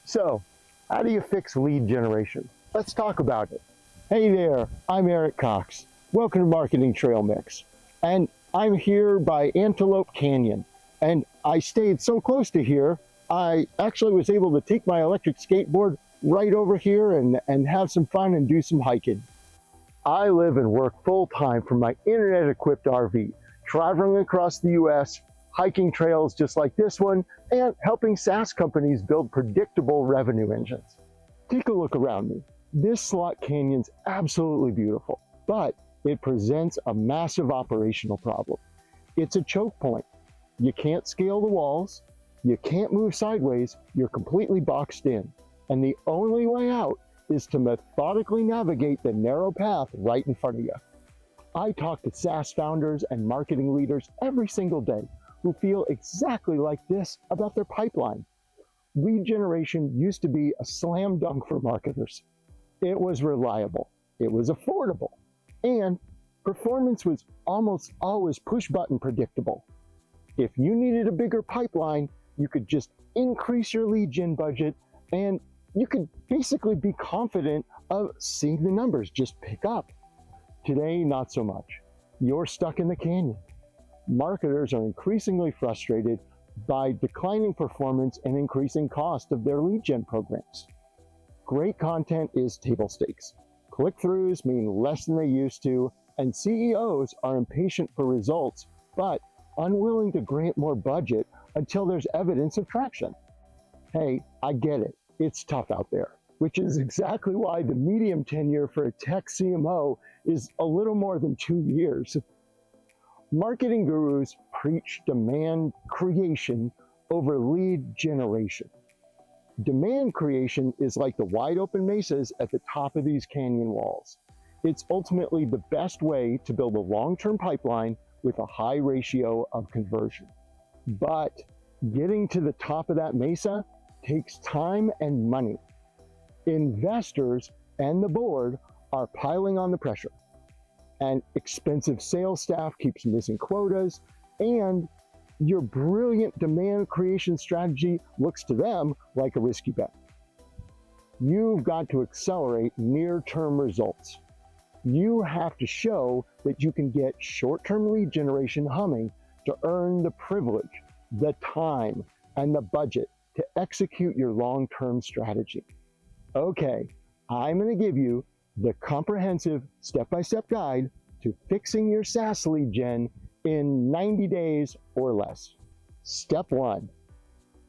So, how do you fix lead generation? Let's talk about it. Hey there, I'm Erik Cocks. Welcome to Marketing Trail Mix. And I'm here by Antelope Canyon. And I stayed so close to here, I actually was able to take my electric skateboard right over here and have some fun and do some hiking. I live and work full-time from my internet-equipped RV, traveling across the US, hiking trails just like this one, and helping SaaS companies build predictable revenue engines. Take a look around me. This slot canyon's absolutely beautiful, but it presents a massive operational problem. It's a choke point. You can't scale the walls, you can't move sideways, you're completely boxed in. And the only way out is to methodically navigate the narrow path right in front of you. I talk to SaaS founders and marketing leaders every single day who feel exactly like this about their pipeline. Lead generation used to be a slam dunk for marketers. It was reliable, it was affordable, and performance was almost always push button predictable. If you needed a bigger pipeline, you could just increase your lead gen budget and you could basically be confident of seeing the numbers just pick up. Today, not so much. You're stuck in the canyon. Marketers are increasingly frustrated by declining performance and increasing cost of their lead gen programs. Great content is table stakes. Click-throughs mean less than they used to, and CEOs are impatient for results, but unwilling to grant more budget until there's evidence of traction. Hey, I get it. It's tough out there, which is exactly why the median tenure for a tech CMO is a little more than 2 years. Marketing gurus preach demand creation over lead generation. Demand creation is like the wide open mesas at the top of these canyon walls. It's ultimately the best way to build a long-term pipeline with a high ratio of conversion. But getting to the top of that mesa takes time and money. Investors and the board are piling on the pressure. And expensive sales staff keeps missing quotas, and your brilliant demand creation strategy looks to them like a risky bet. You've got to accelerate near-term results. You have to show that you can get short-term lead generation humming to earn the privilege, the time, and the budget to execute your long-term strategy. Okay, I'm going to give you the comprehensive step-by-step guide to fixing your SaaS lead gen in 90 days or less. Step 1,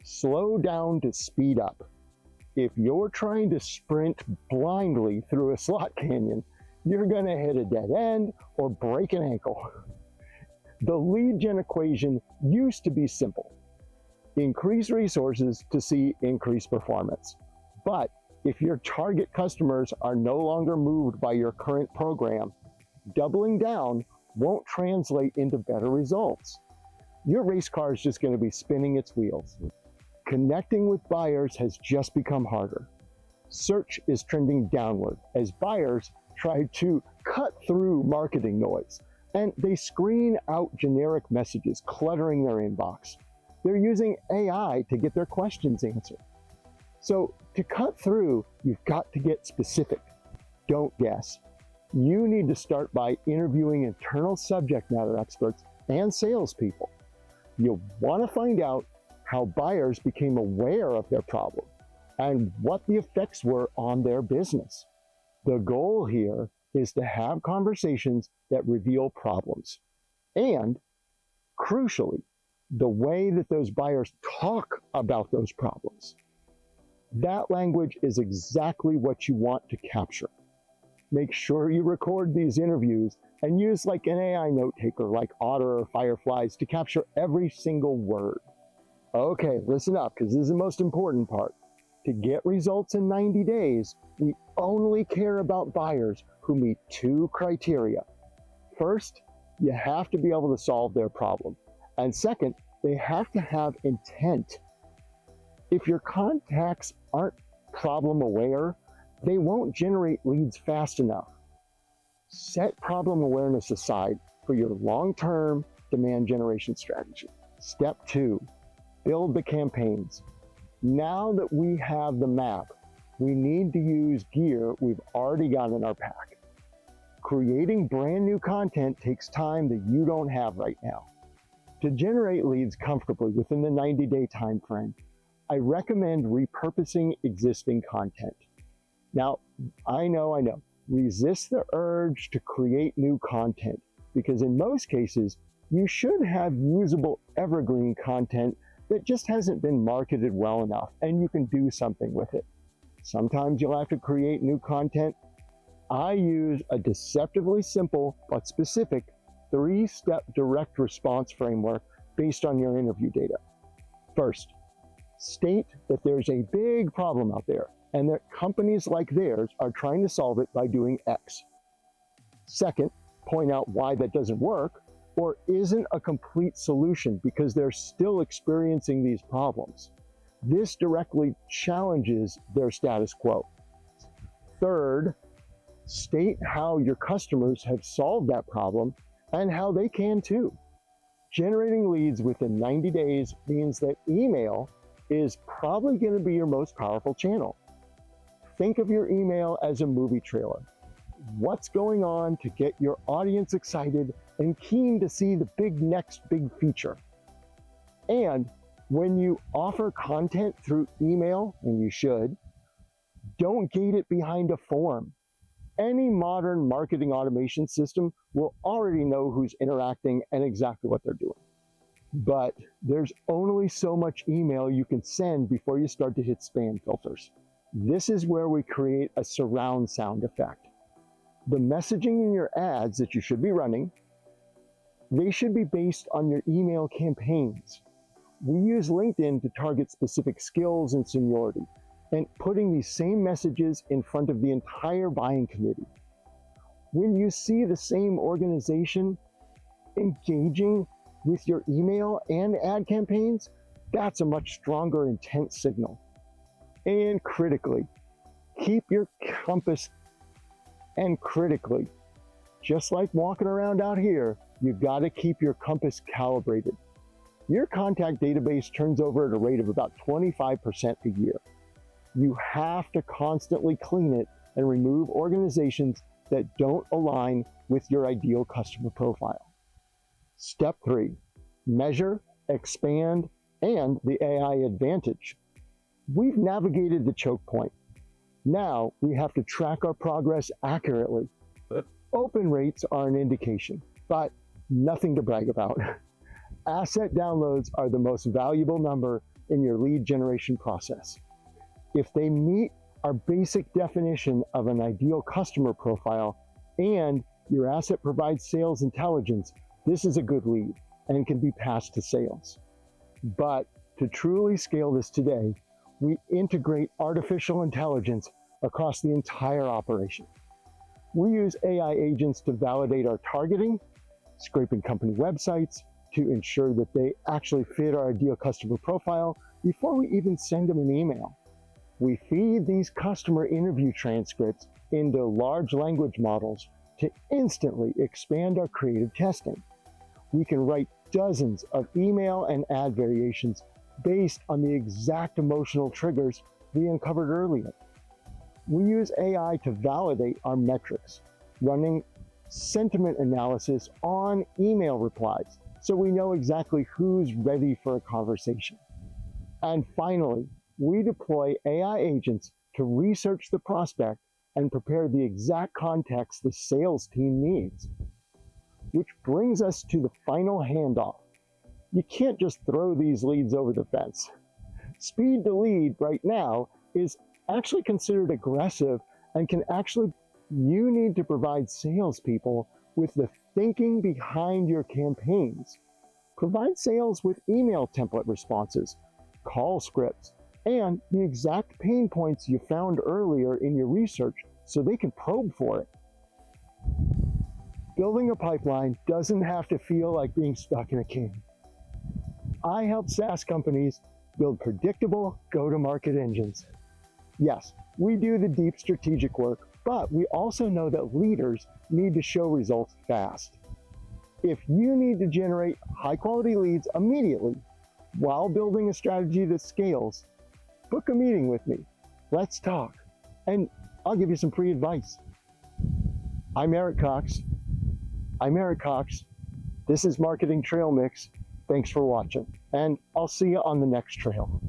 slow down to speed up. If you're trying to sprint blindly through a slot canyon, you're going to hit a dead end or break an ankle. The lead gen equation used to be simple. Increase resources to see increased performance. But if your target customers are no longer moved by your current program, doubling down won't translate into better results. Your race car is just going to be spinning its wheels. Connecting with buyers has just become harder. Search is trending downward as buyers try to cut through marketing noise, and they screen out generic messages cluttering their inbox. They're using AI to get their questions answered. So to cut through, you've got to get specific. Don't guess. You need to start by interviewing internal subject matter experts and salespeople. You'll want to find out how buyers became aware of their problem and what the effects were on their business. The goal here is to have conversations that reveal problems and, crucially, the way that those buyers talk about those problems. That language is exactly what you want to capture. Make sure you record these interviews and use like an AI note taker like Otter or Fireflies to capture every single word. Okay, listen up, because this is the most important part. To get results in 90 days, we only care about buyers who meet 2 criteria. First, you have to be able to solve their problem. And second, they have to have intent. If your contacts aren't problem aware, they won't generate leads fast enough. Set problem awareness aside for your long-term demand generation strategy. Step 2, build the campaigns. Now that we have the map, we need to use gear we've already got in our pack. Creating brand new content takes time that you don't have right now. To generate leads comfortably within the 90-day time frame, I recommend repurposing existing content. Now, I know, resist the urge to create new content because in most cases, you should have usable evergreen content that just hasn't been marketed well enough and you can do something with it. Sometimes you'll have to create new content. I use a deceptively simple but specific 3-step direct response framework based on your interview data. First, state that there's a big problem out there and that companies like theirs are trying to solve it by doing X. Second, point out why that doesn't work or isn't a complete solution because they're still experiencing these problems. This directly challenges their status quo. Third, state how your customers have solved that problem and how they can too. Generating leads within 90 days means that email is probably going to be your most powerful channel. Think of your email as a movie trailer. What's going on to get your audience excited and keen to see the next big feature? And when you offer content through email, and you should, don't gate it behind a form. Any modern marketing automation system will already know who's interacting and exactly what they're doing. But there's only so much email you can send before you start to hit spam filters. This is where we create a surround sound effect. The messaging in your ads that you should be running, they should be based on your email campaigns. We use LinkedIn to target specific skills and seniority, and putting these same messages in front of the entire buying committee. When you see the same organization engaging with your email and ad campaigns, that's a much stronger intent signal. And critically, keep your compass. And critically, just like walking around out here, you've got to keep your compass calibrated. Your contact database turns over at a rate of about 25% a year. You have to constantly clean it and remove organizations that don't align with your ideal customer profile. Step 3, measure, expand, and the AI advantage. We've navigated the choke point. Now we have to track our progress accurately. Open rates are an indication, but nothing to brag about. Asset downloads are the most valuable number in your lead generation process. If they meet our basic definition of an ideal customer profile and your asset provides sales intelligence, this is a good lead and can be passed to sales. But to truly scale this today, we integrate artificial intelligence across the entire operation. We use AI agents to validate our targeting, scraping company websites, to ensure that they actually fit our ideal customer profile before we even send them an email. We feed these customer interview transcripts into large language models to instantly expand our creative testing. We can write dozens of email and ad variations based on the exact emotional triggers we uncovered earlier. We use AI to validate our metrics, running sentiment analysis on email replies so we know exactly who's ready for a conversation. And finally, we deploy AI agents to research the prospect and prepare the exact context the sales team needs. Which brings us to the final handoff. You can't just throw these leads over the fence. Speed to lead right now is actually considered aggressive and you need to provide salespeople with the thinking behind your campaigns. Provide sales with email template responses, call scripts, and the exact pain points you found earlier in your research so they can probe for it. Building a pipeline doesn't have to feel like being stuck in a cave. I help SaaS companies build predictable go-to-market engines. Yes, we do the deep strategic work, but we also know that leaders need to show results fast. If you need to generate high-quality leads immediately while building a strategy that scales, book a meeting with me. Let's talk. And I'll give you some free advice. I'm Erik Cocks. This is Marketing Trail Mix. Thanks for watching. And I'll see you on the next trail.